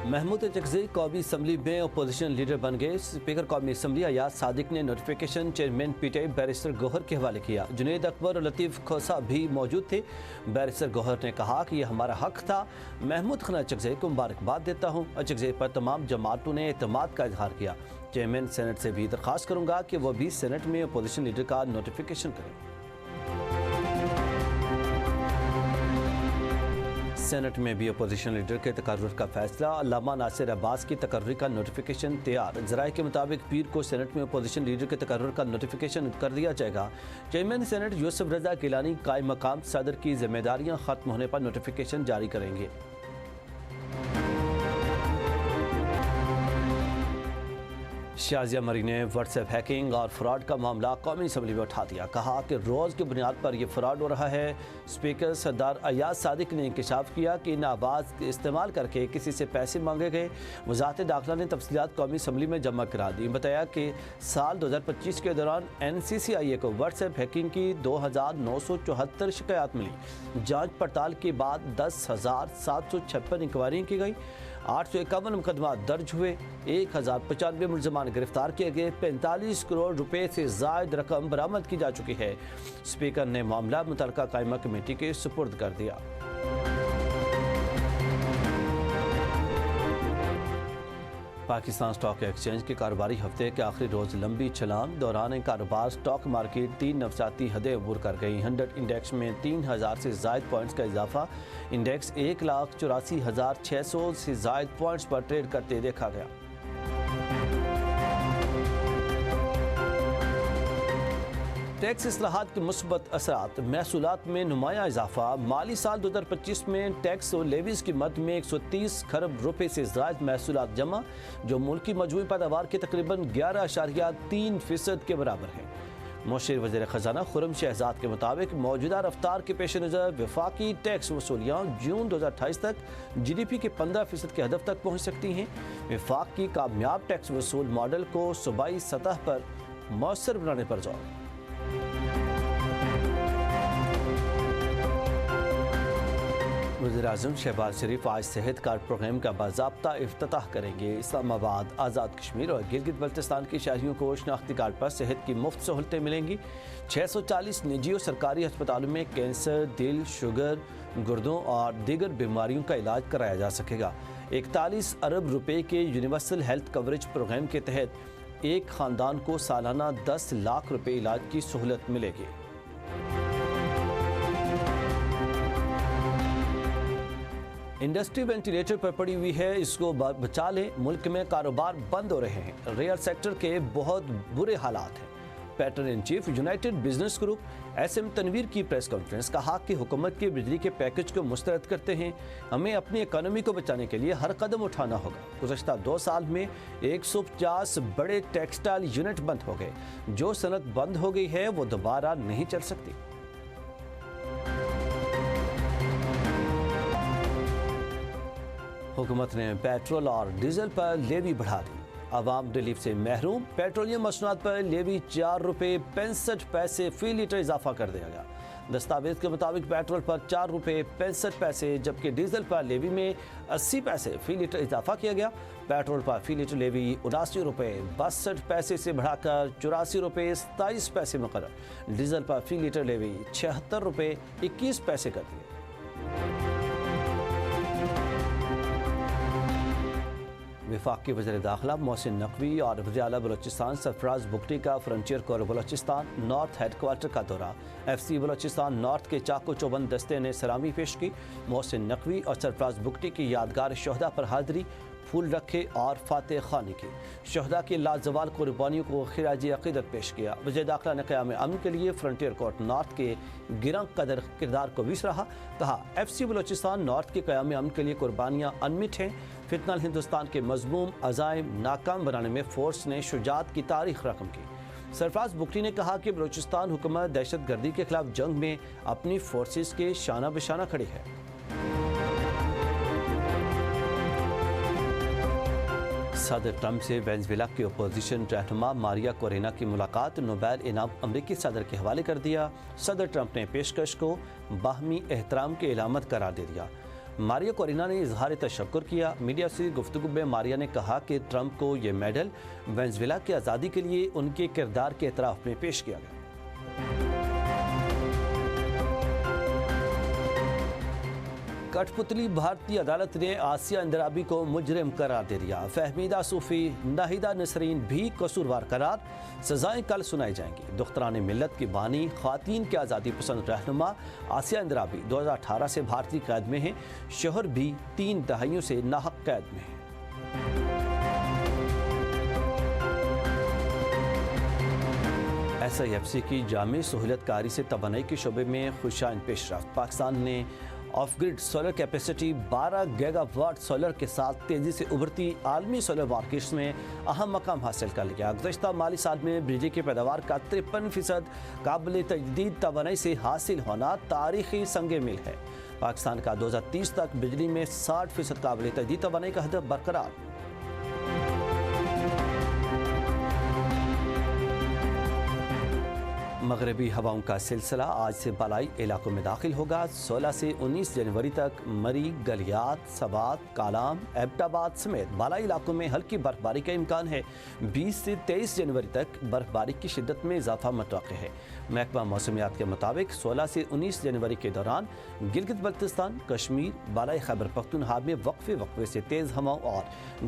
महमूद चकज़ई कौमी असम्बली में opposition leader बन गए। स्पीकर कौमी असम्बली अयाज सादिक ने notification chairman PTI barrister Gohar के हवाले किया। जुनेद अकबर और लतीफ़ खोसा भी मौजूद थे। बैरिस्टर गौहर ने कहा कि यह हमारा हक था। महमूद खान चकज़ई को मुबारकबाद देता हूँ। चकज़ई पर तमाम जमातों ने एतमाद का इजहार किया। चेयरमैन सेनेट से भी दरख्वास्त करूँगा कि वह भी सेनेट में अपोजिशन लीडर का नोटिफिकेशन करें। सेनेट में भी अपोजिशन लीडर के तकर्रुर का फैसला। अल्लामा नासिर अब्बास की तकर्री का नोटिफिकेशन तैयार। ज़राए के मुताबिक पीर को सेनेट में अपोजिशन लीडर के तकर्रुर का नोटिफिकेशन कर दिया जाएगा। चेयरमैन सेनेट यूसुफ रज़ा गिलानी कायम मकाम सदर की जिम्मेदारियां खत्म होने पर नोटिफिकेशन जारी करेंगे। शाजिया मरी ने व्हाट्सएप हैकिंग और फ्रॉड का मामला कौमी असम्बली में उठा दिया। कहा कि रोज़ की बुनियाद पर यह फ्रॉड हो रहा है। स्पीकर सरदार अयाज सादिक ने इंकशाफ किया कि इन आवाज़ इस्तेमाल करके किसी से पैसे मांगे गए। वज़ारत दाखिला ने तफसीलात कौमी असम्बली में जमा करा दी। बताया कि साल 2025 के दौरान NCCIA को व्हाट्सएप हैकिंग की 2974 शिकायत मिली। जाँच पड़ताल के बाद 10,756 इंक्वायरी की गई। 851 मुकदमा दर्ज हुए। 1095 मुलजमान गिरफ्तार किए गए। 45 करोड़ रुपए से ज़ायद रकम बरामद की जा चुकी है। स्पीकर ने मामला मुतल्लिका कायमा कमेटी के सुपुर्द कर दिया। पाकिस्तान स्टॉक एक्सचेंज के कारोबारी हफ्ते के आखिरी रोज़ लंबी छलांग। दौरान कारोबार स्टॉक मार्केट 3 नफसाती हदें अबूर कर गई। 100 इंडेक्स में 3000 से ज़ायद पॉइंट्स का इजाफा। इंडेक्स 1,84,600 से ज़ायद पॉइंट्स पर ट्रेड करते देखा गया। टैक्स इस्लाहात के मुस्बत असरात। महसूलात में नुमाया इजाफा। माली साल 2025 में टैक्स और लेवीज की मद में 130 खरब रुपए से ज़ायद महसूलात जमा, जो मुल्की मजमूई पैदावार के तकरीबन 11.3% के बराबर है। मुशीर वज़ीर ख़जाना खुर्रम शहजाद के मुताबिक मौजूदा रफ्तार के पेश नज़र वफाकी टैक्स वसूलियाँ जून 2028 तक GDP के 15% के हदफ तक पहुँच सकती हैं। वफाक की कामयाब टैक्स वसूल मॉडल को सूबाई सतह पर मौसर बनाने पर जोर। वज़ीर-ए-आज़म शहबाज शरीफ आज सेहत कार्ड प्रोग्राम का बाज़ाब्ता इफ्तिताह करेंगे। इस्लामाबाद, आज़ाद कश्मीर और गिलगित बल्तिस्तान के शहरियों को शनाख्ती कार्ड पर सेहत की मुफ्त सहूलतें मिलेंगी। 640 निजी और सरकारी अस्पतालों में कैंसर, दिल, शुगर, गुर्दों और दीगर बीमारियों का इलाज कराया जा सकेगा। 41 अरब रुपए के यूनिवर्सल हेल्थ कवरेज प्रोग्राम के तहत एक ख़ानदान को सालाना 10 लाख रुपए इलाज की सहूलत मिलेगी। इंडस्ट्री वेंटिलेटर पर पड़ी हुई है, इसको बचा लें। मुल्क में कारोबार बंद हो रहे हैं। रियल सेक्टर के बहुत बुरे हालात हैं। Patron in chief United Business Group SM Tanvir की प्रेस कॉन्फ्रेंस। कहा कि हुकूमत के बिजली के पैकेज को मुस्तरद करते हैं। हमें अपनी इकोनॉमी को बचाने के लिए हर कदम उठाना होगा। गुज़श्ता 2 साल में 150 बड़े टेक्सटाइल यूनिट बंद हो गए। जो सनत बंद हो गई है वो दोबारा नहीं चल सकती। हुकूमत ने पेट्रोल और डीजल पर लेवी बढ़ा दी। आवाम रिलीफ से महरूम। पेट्रोलियम मसनूआत पर लेवी 4 रुपये 65 पैसे फी लीटर इजाफा कर दिया गया। दस्तावेज के मुताबिक पेट्रोल पर 4 रुपये 65 पैसे जबकि डीजल पर लेवी में 80 पैसे फी लीटर इजाफा किया गया। पेट्रोल पर फी लीटर लेवी 79 रुपये 62 पैसे से बढ़ाकर 84 रुपये 27 पैसे मुकर्रर। डीजल पर फी लीटर लेवी 76 रुपये 21 पैसे कर दिए। वफाकी वज़ीर दाखिला मोहसिन नकवी और वज़ीर आला बलोचिस्तान सरफराज बुगटी का frontier core Balochistan north headquarter का दौरा। FC बलोचिस्तान नॉर्थ के चाको चौबंद दस्ते ने सलामी पेश की। मोहसिन नकवी और सरफराज बुगटी की यादगार शहदा पर हाज़री, फूल रखे और फातह खानी की। शहदा की लाजवाल कुर्बानियों को खिराजी अक़ीदत पेश किया। वज़ीर दाखिला ने क़याम अमन के लिए फ्रंटियर कोर्ट नॉर्थ के गिरंग कदर किरदार को भी सराहा। कहा FC बलोचिस्तान नॉर्थ के क़याम अमन के लिए कुर्बानियाँ अनमिट हैं। फितनल हिंदुस्तान के मज़मूम अज़ाइम नाकाम बनाने में फ़ोर्स ने शुजात की तारीख रकम की। सरफराज बुगटी ने कहा कि बलूचिस्तान हुकूमत दहशत गर्दी के खिलाफ जंग में अपनी फोर्सेस के शाना बशाना खड़ी है। सदर ट्रंप से वेनेज़ुएला की अपोजिशन रहनुमा मारिया कोरेना की मुलाकात। नोबेल इनाम अमरीकी सदर के हवाले कर दिया। सदर ट्रंप ने पेशकश को बाहमी एहतराम की इलामत करार दे दिया। ماریا کورینا نے اظہار تشکر کیا۔ میڈیا سے گفتگو میں ماریا نے کہا کہ ٹرمپ کو یہ میڈل وینزویلا کی آزادی کے لیے ان کے کردار کے اعتراف میں پیش کیا گیا۔ کٹھ پتلی بھارتی عدالت نے آسیہ اندرابی کو مجرم قرار دے دیا۔ فہمیدہ صوفی ناہیدہ نسرین بھی قصوروار قرار، سزائیں کل سنائی جائیں گی۔ دختران ملت کی بانی، خواتین کے آزادی پسند رہنما آسیہ اندرابی 2018 سے بھارتی قید میں ہیں، شوہر بھی 3 دہائیوں سے ناحق قید میں ہیں۔ ایس آئی ایف سی کی جامع سہولت کاری سے توانائی کے شعبے میں خوشائن پیش رفت۔ پاکستان نے off grid solar capacity 12 gigawatt solar کے ساتھ تیزی سے ابھرتی عالمی سولر مارکیٹس میں اہم مقام حاصل کر لیا۔ گزشتہ مالی سال میں بجلی کی پیداوار کا 53% قابل تجدید توانائی سے حاصل ہونا تاریخی سنگ میل ہے۔ پاکستان کا 2030 تک بجلی میں 60% قابل تجدید توانائی کا ہدف برقرار۔ مغربی ہواؤں کا سلسلہ آج سے بالائی علاقوں میں داخل ہوگا۔ 16 سے 19 جنوری تک مری، گلیات، سوات، کالام، ایبٹ آباد سمیت بالائی علاقوں میں ہلکی برفباری کا امکان ہے۔ 20 سے 23 جنوری تک برفباری کی شدت میں اضافہ متوقع ہے۔ محکمہ موسمیات کے مطابق 16 سے 19 جنوری کے دوران گلگت بلتستان، کشمیر، بالائی خیبر پختونخوا میں وقفے سے تیز ہوائیں اور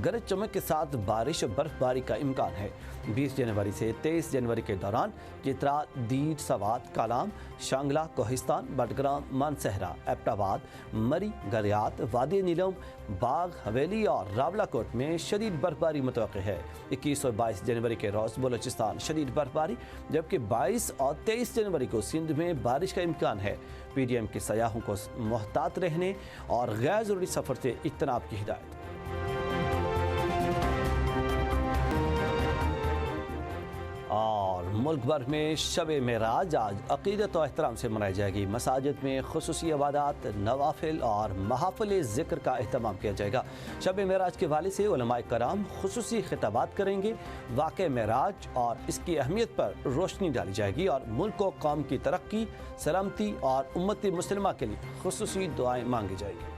گرج چمک کے ساتھ بارش و برفباری کا امکان ہے۔ 20 جنوری سے 23 جنوری کے دوران چترال، دیڑ، سوات، کالام، شانگلہ، کوہستان، بٹگرام، مانسہرہ، ایبٹ آباد، مری، گلیات، وادی نیلم، باغ، حویلی اور راولہ کوٹ میں شدید برفباری متوقع ہے۔ 21 اور 22 جنوری کے روز بلوچستان شدید برفباری، جبکہ 22 اور 23 جنوری کو سندھ میں بارش کا امکان ہے۔ پی ڈی ایم کے سیاحوں کو محتاط رہنے اور غیر ضروری سفر سے اجتناب کی ہدایت۔ اور ملک بھر میں شب معراج آج عقیدت و احترام سے منائی جائے گی۔ مساجد میں خصوصی عبادات، نوافل اور محافل ذکر کا اہتمام کیا جائے گا۔ شب معراج کے حوالے سے علماء کرام خصوصی خطابات کریں گے۔ واقع معراج اور اس کی اہمیت پر روشنی ڈالی جائے گی اور ملک و قوم کی ترقی، سلامتی اور امت مسلمہ کے لیے خصوصی دعائیں مانگی جائیں گی۔